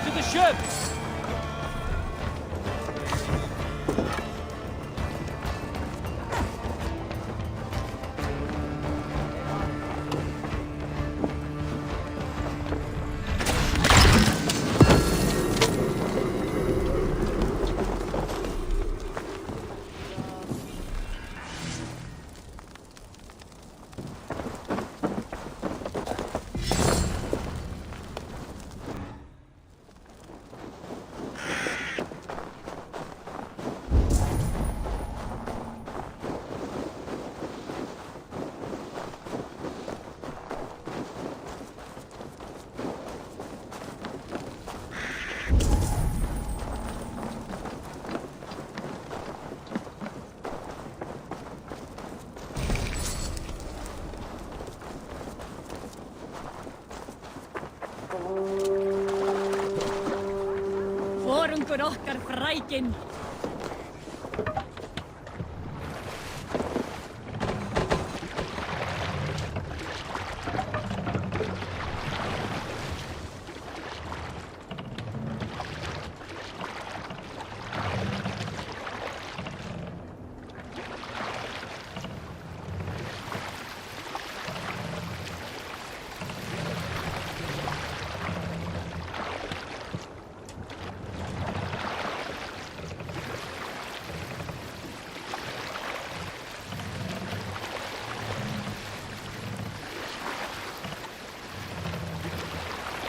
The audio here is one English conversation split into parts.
to the ships! Vorungur okkar frækin.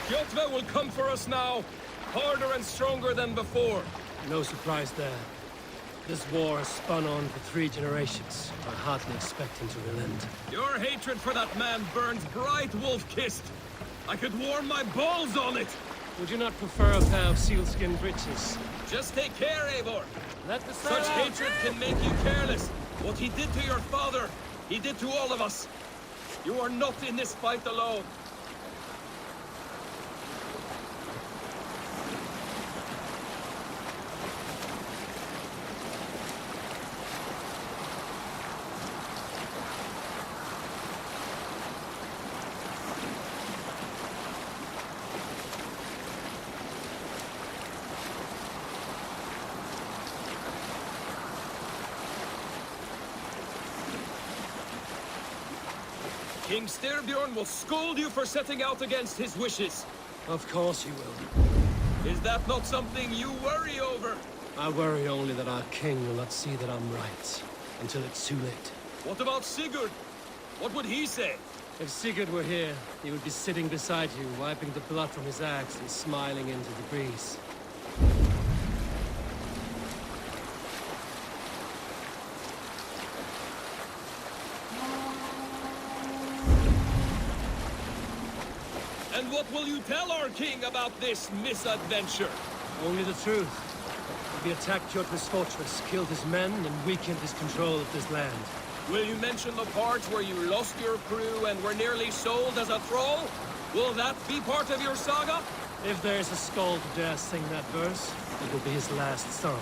Kjotve will come for us now, harder and stronger than before. No surprise there. This war has spun on for 3 generations. I hardly expect him to relent. Your hatred for that man burns bright, wolf-kissed. I could warm my balls on it. Would you not prefer a pair of sealskin breeches? Just take care, Eivor. Let the sail Such out. hatred can make you careless. What he did to your father, he did to all of us. You are not in this fight alone. King Styrbjorn will scold you for setting out against his wishes. Of course he will. Is that not something you worry over? I worry only that our king will not see that I'm right, until it's too late. What about Sigurd? What would he say? If Sigurd were here, he would be sitting beside you, wiping the blood from his axe and smiling into the breeze. And what will you tell our king about this misadventure? Only the truth. We attacked Kjotve's fortress, killed his men, and weakened his control of this land. Will you mention the parts where you lost your crew and were nearly sold as a thrall? Will that be part of your saga? If there's a skull to dare sing that verse, it will be his last song.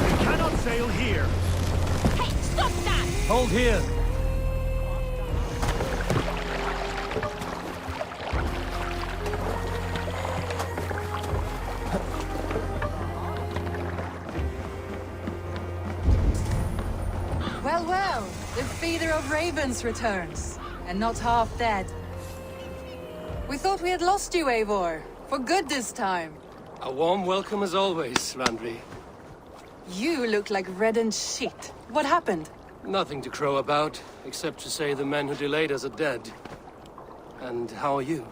We cannot sail here. Hey, stop that! Hold here! Well, well, the feeder of ravens returns, and not half dead. We thought we had lost you, Eivor, for good this time. A warm welcome as always, Randvi. You look like reddened shit. What happened? Nothing to crow about, except to say the men who delayed us are dead. And how are you?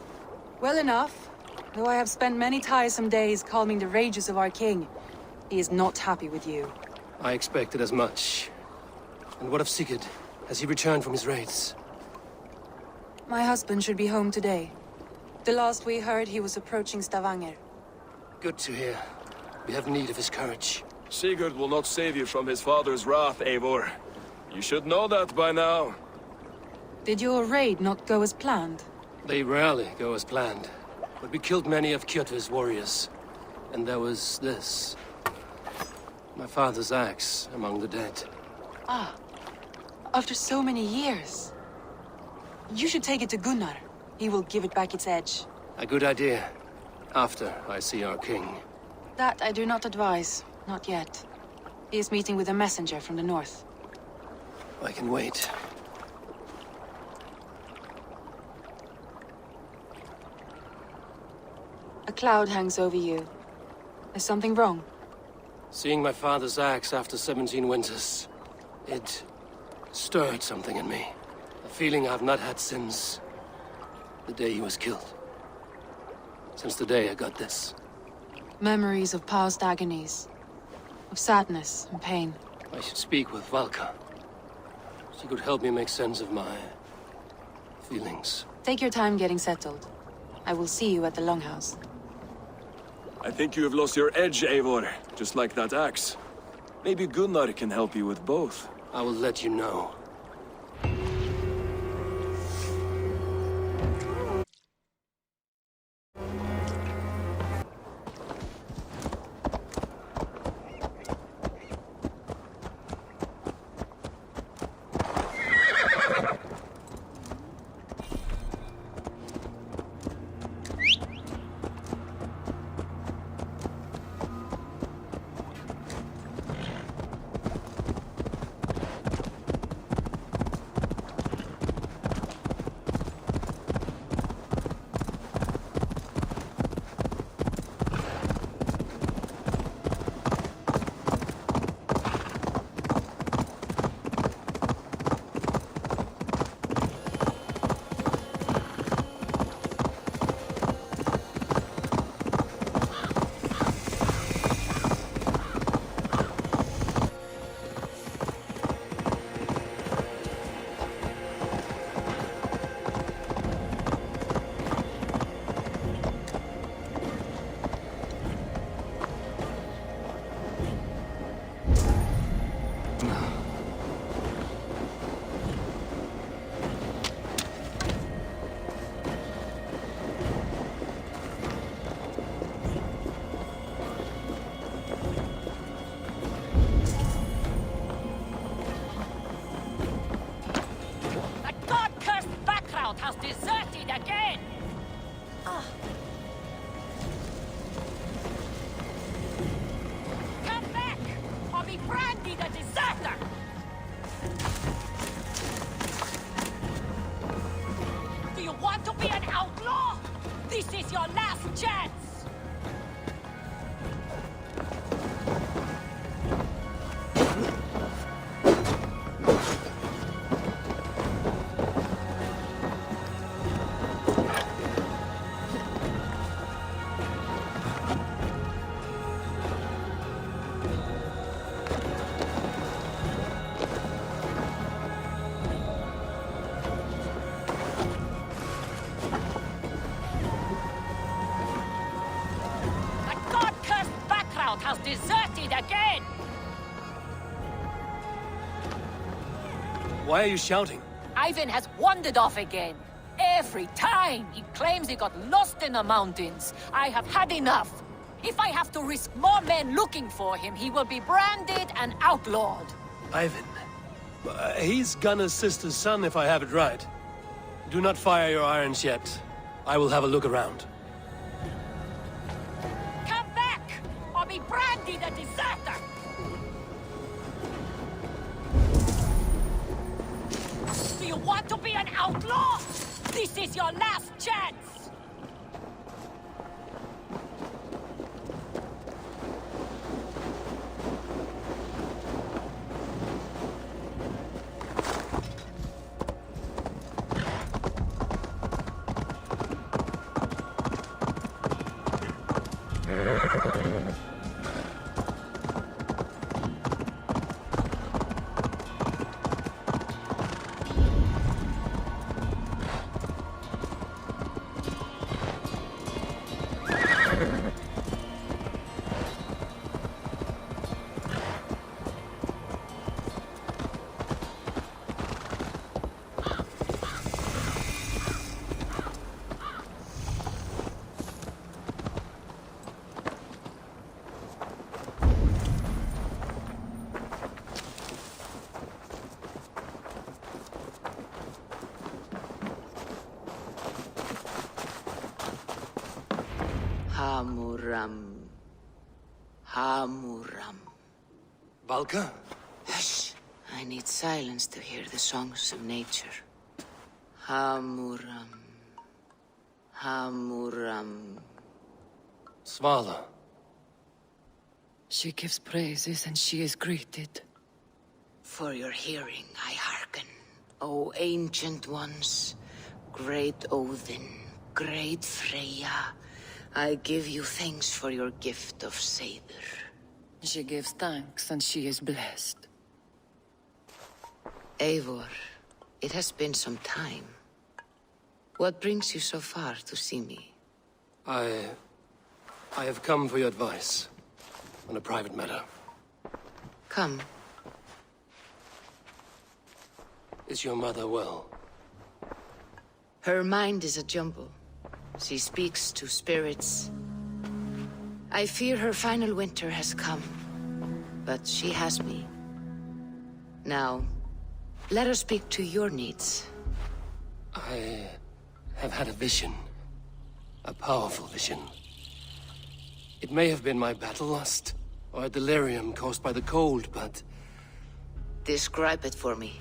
Well enough, though I have spent many tiresome days calming the rages of our king. He is not happy with you. I expected as much. And what of Sigurd? Has he returned from his raids? My husband should be home today. The last we heard, he was approaching Stavanger. Good to hear. We have need of his courage. Sigurd will not save you from his father's wrath, Eivor. You should know that by now. Did your raid not go as planned? They rarely go as planned. But we killed many of Kjotve's warriors. And there was this. My father's axe among the dead. Ah, after so many years. You should take it to Gunnar. He will give it back its edge. A good idea. After I see our king. That I do not advise. Not yet. He is meeting with a messenger from the north. I can wait. A cloud hangs over you. Is something wrong? Seeing my father's axe after 17 winters, it stirred something in me. A feeling I've not had since the day he was killed. Since the day I got this. Memories of past agonies. Of sadness and pain. I should speak with Valka. She could help me make sense of my feelings. Take your time getting settled. I will see you at the Longhouse. I think you have lost your edge, Eivor, just like that axe. Maybe Gunnar can help you with both. I will let you know. Has deserted again! Come back, or be branded a deserter! Do you want to be an outlaw? This is your last chance! Has deserted again! Why are you shouting? Ivan has wandered off again. Every time he claims he got lost in the mountains. I have had enough. If I have to risk more men looking for him, he will be branded and outlawed. Ivan. He's Gunnar's sister's son, if I have it right. Do not fire your irons yet. I will have a look around. Be branded a deserter! Do you want to be an outlaw? This is your last chance! Hamuram. Hamuram. Valka? Hush! I need silence to hear the songs of nature. Hamuram. Hamuram. Svala. She gives praises and she is greeted. For your hearing, I hearken. O ancient ones, great Odin, great Freya, I give you thanks for your gift of Seiður. She gives thanks and she is blessed. Eivor, it has been some time. What brings you so far to see me? I have come for your advice on a private matter. Come. Is your mother well? Her mind is a jumble. She speaks to spirits. I fear her final winter has come, but she has me. Now, let her speak to your needs. I have had a vision. A powerful vision. It may have been my battle lust, or a delirium caused by the cold, but Describe it for me.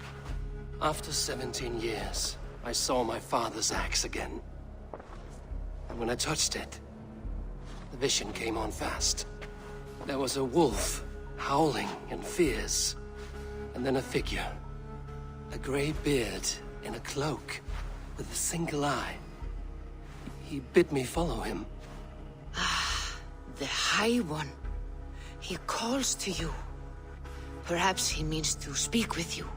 after 17 years, I saw my father's axe again. And when I touched it, the vision came on fast. There was a wolf, howling and fierce, and then a figure. A gray beard in a cloak, with a single eye. He bid me follow him. The High One. He calls to you. Perhaps he means to speak with you,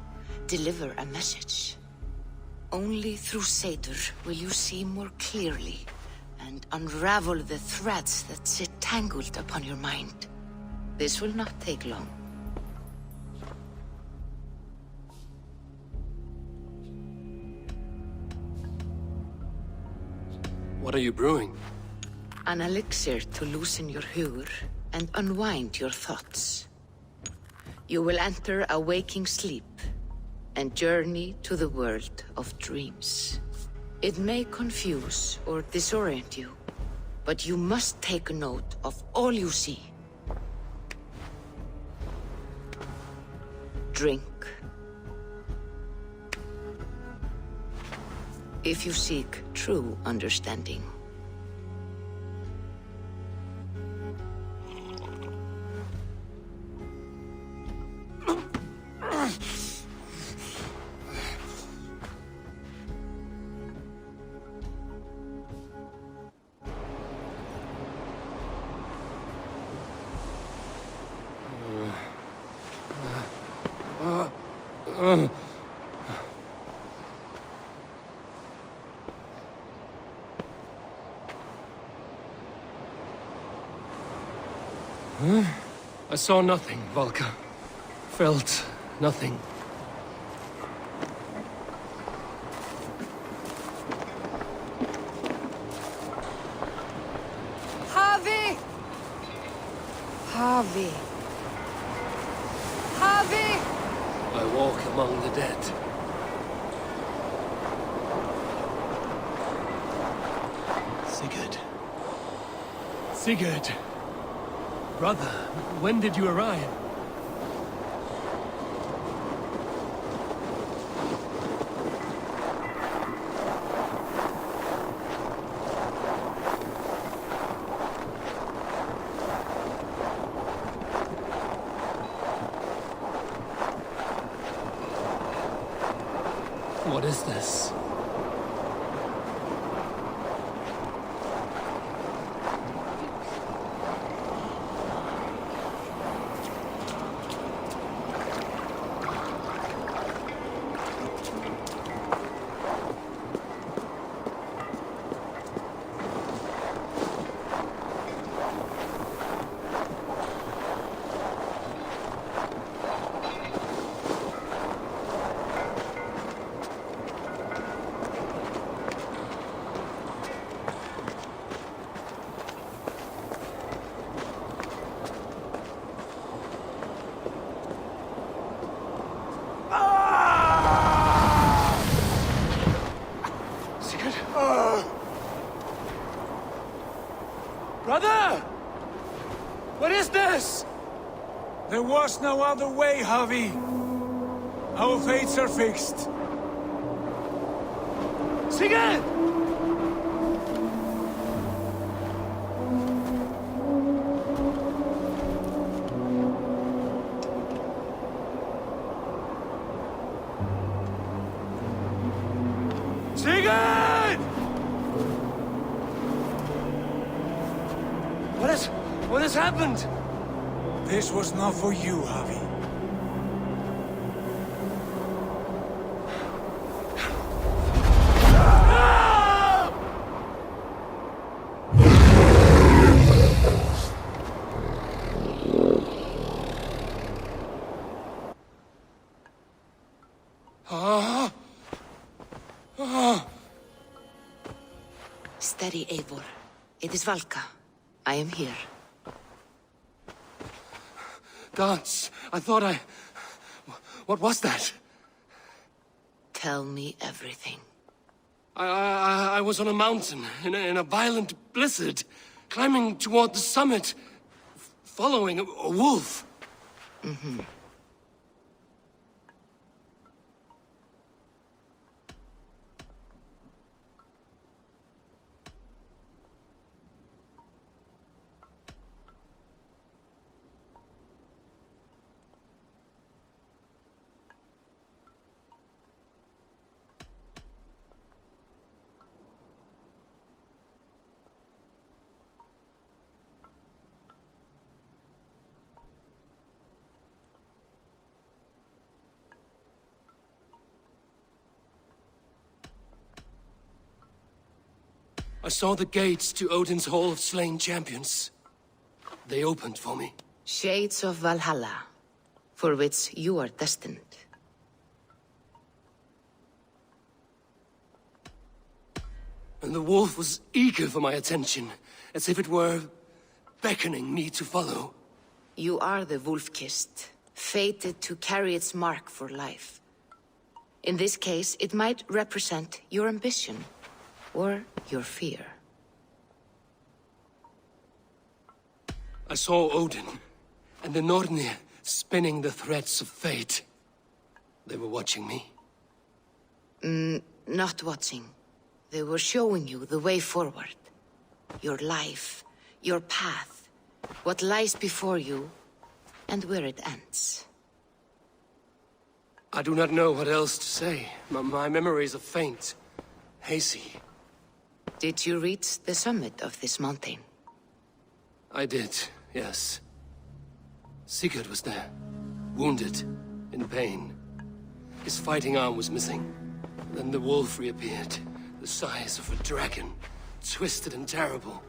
deliver a message. Only through Seiður will you see more clearly and unravel the threads that sit tangled upon your mind. This will not take long. What are you brewing? An elixir to loosen your hugur and unwind your thoughts. You will enter a waking sleep and journey to the world of dreams. It may confuse or disorient you, but you must take note of all you see. Drink. If you seek true understanding. I saw nothing, Valka. Felt nothing. Harvey! Harvey! Harvey! I walk among the dead. Sigurd. Sigurd! Brother, when did you arrive? What is this? What is this? There was no other way, Javi. Our fates are fixed. Sigurd! Sigurd! What has happened? This was not for you, Javi. Steady, Eivor. It is Valka. I am here. Gods, I thought I... What was that? Tell me everything. I was on a mountain, in a violent blizzard, climbing toward the summit, following a wolf. Mm-hmm. I saw the gates to Odin's Hall of Slain Champions. They opened for me. Shades of Valhalla, for which you are destined. And the wolf was eager for my attention, as if it were beckoning me to follow. You are the wolf-kissed, fated to carry its mark for life. In this case, it might represent your ambition, or your fear. I saw Odin, and the Nornir spinning the threads of fate. They were watching me. Not watching. They were showing you the way forward. Your life, your path, what lies before you, and where it ends. I do not know what else to say. My memories are faint, hazy. Did you reach the summit of this mountain? I did, yes. Sigurd was there, wounded, in pain. His fighting arm was missing. Then the wolf reappeared, the size of a dragon, twisted and terrible.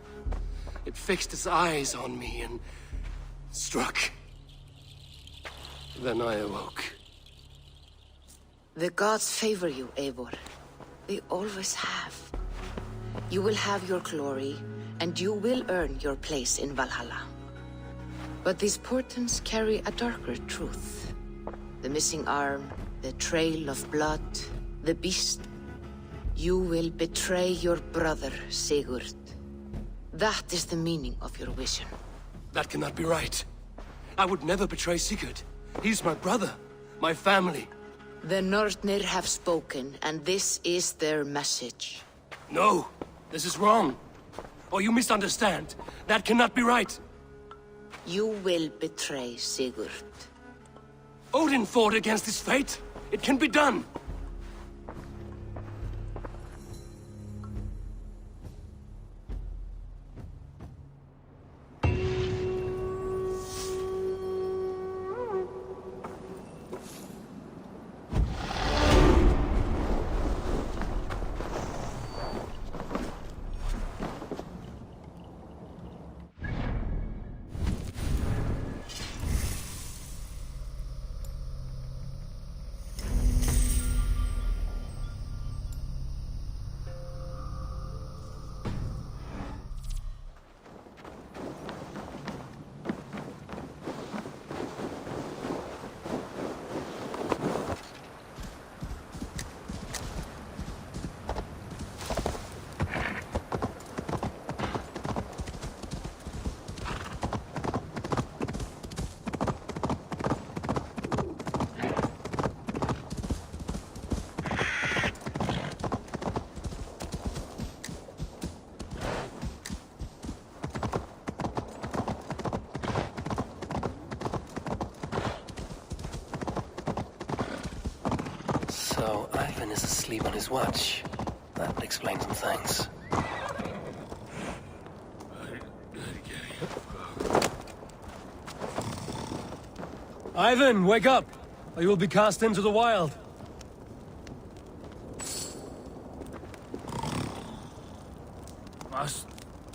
It fixed its eyes on me and struck. Then I awoke. The gods favor you, Eivor. They always have. You will have your glory, and you will earn your place in Valhalla. But these portents carry a darker truth. The missing arm, the trail of blood, the beast. You will betray your brother, Sigurd. That is the meaning of your vision. That cannot be right. I would never betray Sigurd. He's my brother, my family. The Nornir have spoken, and this is their message. No, this is wrong. Or you misunderstand. That cannot be right. You will betray Sigurd. Odin fought against his fate. It can be done. is asleep on his watch. That explains some things. Ivan, wake up! Or you will be cast into the wild. Must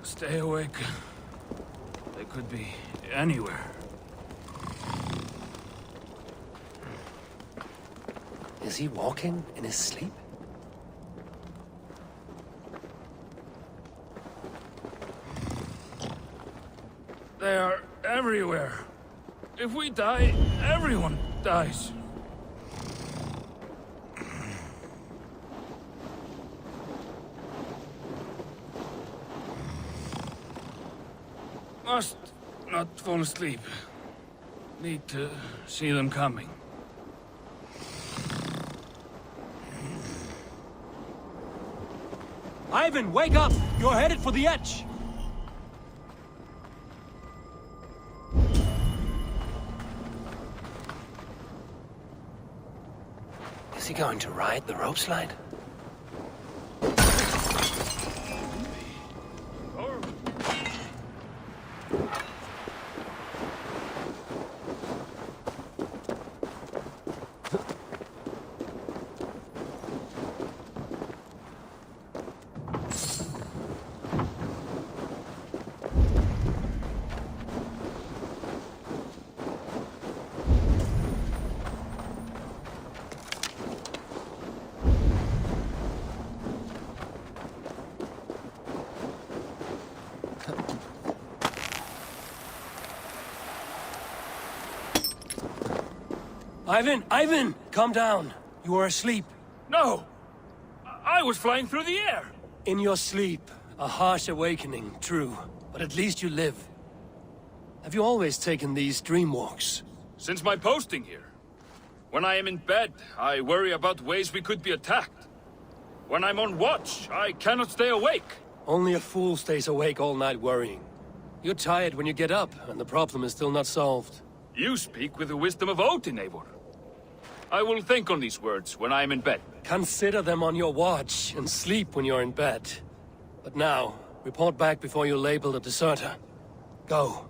stay awake. They could be anywhere. Is he walking in his sleep? They are everywhere. If we die, everyone dies. Must not fall asleep. Need to see them coming. Ivan, wake up! You're headed for the edge! Is he going to ride the rope slide? Ivan! Calm down. You are asleep. No! I was flying through the air! In your sleep, a harsh awakening, true. But at least you live. Have you always taken these dream walks? Since my posting here. When I am in bed, I worry about ways we could be attacked. When I'm on watch, I cannot stay awake. Only a fool stays awake all night worrying. You're tired when you get up, and the problem is still not solved. You speak with the wisdom of Odin, Eivor. I will think on these words when I am in bed. Consider them on your watch, and sleep when you're in bed. But now, report back before you're labeled a deserter. Go.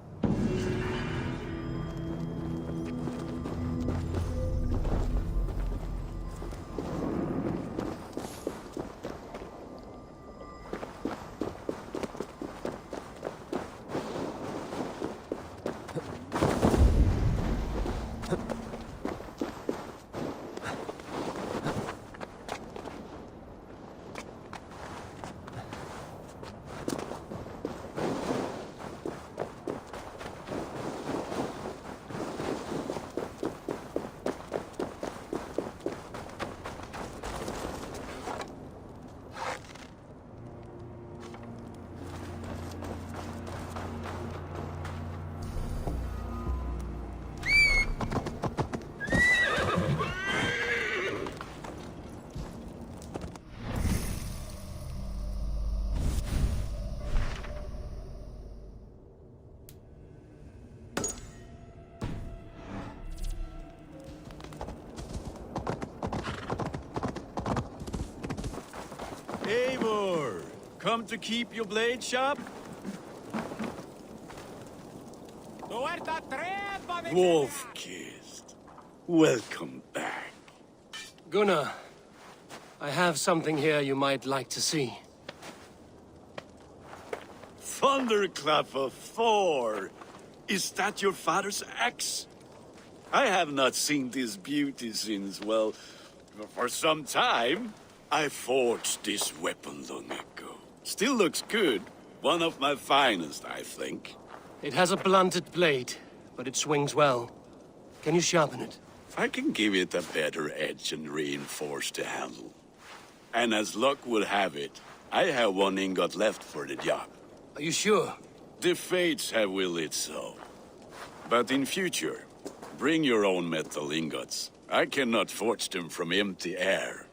Eivor, come to keep your blade sharp? Wolf-kissed, welcome back. Gunnar, I have something here you might like to see. Thunderclap of Thor! Is that your father's axe? I have not seen this beauty since, well, for some time. I forged this weapon long ago. Still looks good. One of my finest, I think. It has a blunted blade, but it swings well. Can you sharpen it? I can give it a better edge and reinforce the handle. And as luck would have it, I have one ingot left for the job. Are you sure? The fates have willed it so. But in future, bring your own metal ingots. I cannot forge them from empty air.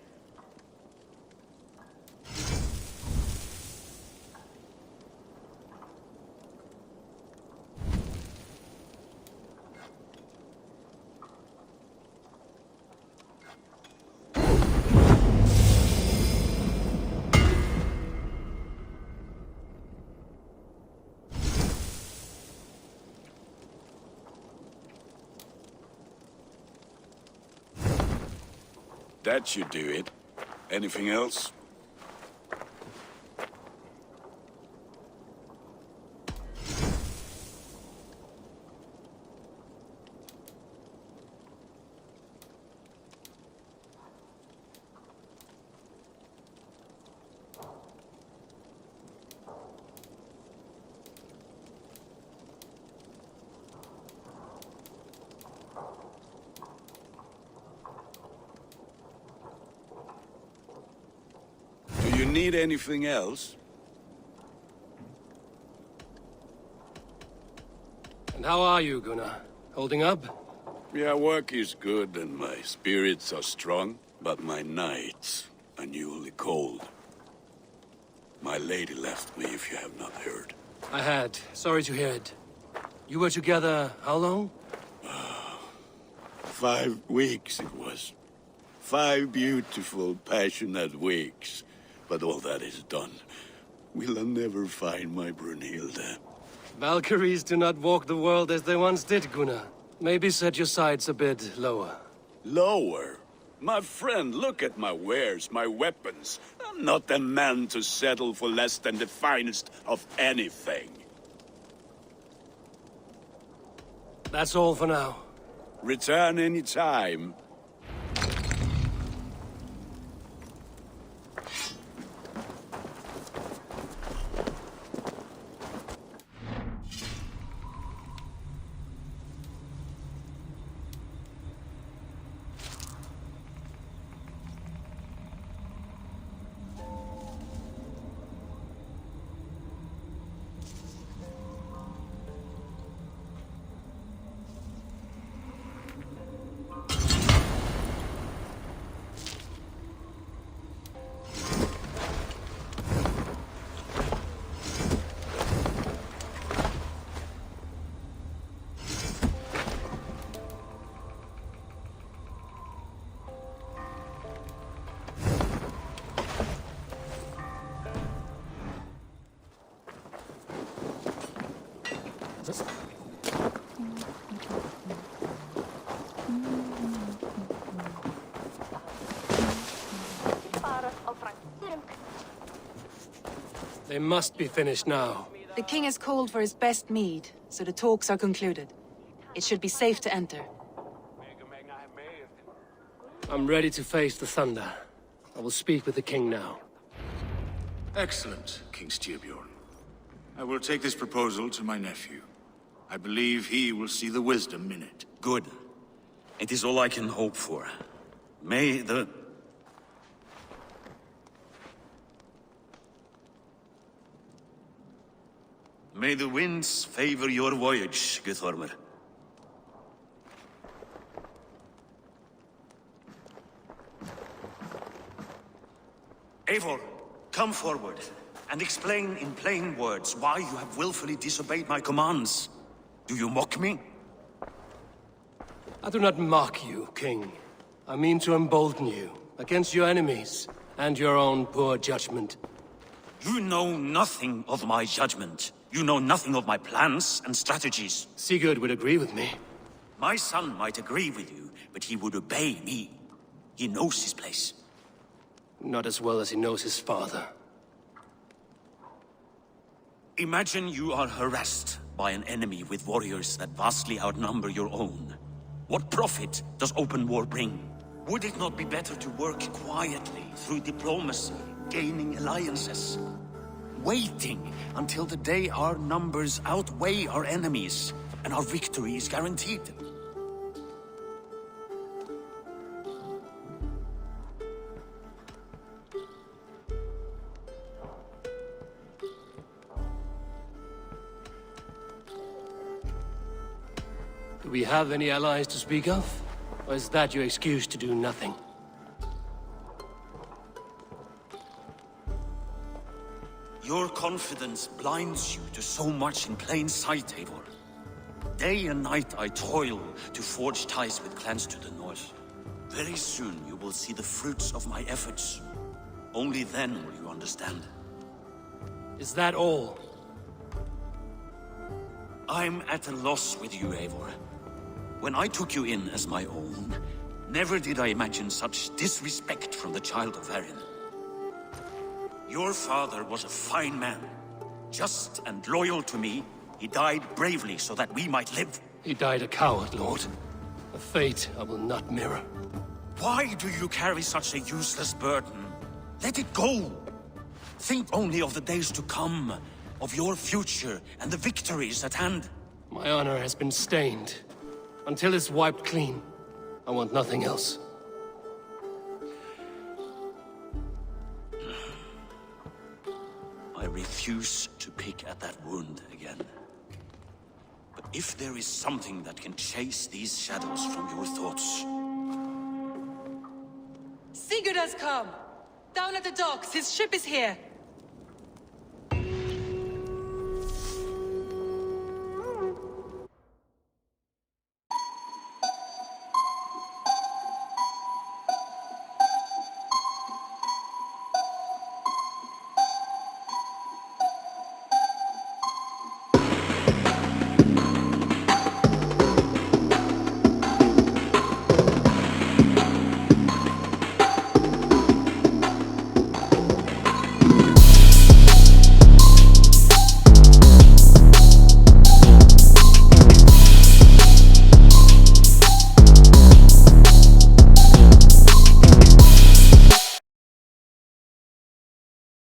That should do it. Anything else? Do you need anything else? And how are you, Gunnar? Holding up? Yeah, work is good and my spirits are strong, but my nights are newly cold. My lady left me, if you have not heard. I had. Sorry to hear it. You were together how long? 5 weeks it was. 5 beautiful, passionate weeks. But all that is done. Will I never find my Brunhilde? Valkyries do not walk the world as they once did, Gunnar. Maybe set your sights a bit lower. Lower? My friend, look at my wares, my weapons. I'm not a man to settle for less than the finest of anything. That's all for now. Return any time. They must be finished now. The king has called for his best mead, so the talks are concluded. It should be safe to enter. I'm ready to face the thunder. I will speak with the king now. Excellent, King Styrbjorn. I will take this proposal to my nephew. I believe he will see the wisdom in it. Good. It is all I can hope for. May the... May the winds favor your voyage, Guthormr. Eivor, come forward and explain in plain words why you have willfully disobeyed my commands. Do you mock me? I do not mock you, King. I mean to embolden you against your enemies and your own poor judgment. You know nothing of my judgment. You know nothing of my plans and strategies. Sigurd would agree with me. My son might agree with you, but he would obey me. He knows his place. Not as well as he knows his father. Imagine you are harassed by an enemy with warriors that vastly outnumber your own. What profit does open war bring? Would it not be better to work quietly through diplomacy, gaining alliances? Waiting until the day our numbers outweigh our enemies, and our victory is guaranteed. Do we have any allies to speak of? Or is that your excuse to do nothing? Your confidence blinds you to so much in plain sight, Eivor. Day and night I toil to forge ties with clans to the north. Very soon you will see the fruits of my efforts. Only then will you understand. Is that all? I'm at a loss with you, Eivor. When I took you in as my own, Never did I imagine such disrespect from the child of Erin. Your father was a fine man. Just and loyal to me, he died bravely so that we might live. He died a coward, Lord. A fate I will not mirror. Why do you carry such a useless burden? Let it go! Think only of the days to come, of your future and the victories at hand. My honor has been stained. Until it's wiped clean, I want nothing else. I refuse to pick at that wound again. But if there is something that can chase these shadows from your thoughts... Sigurd has come! Down at the docks, his ship is here!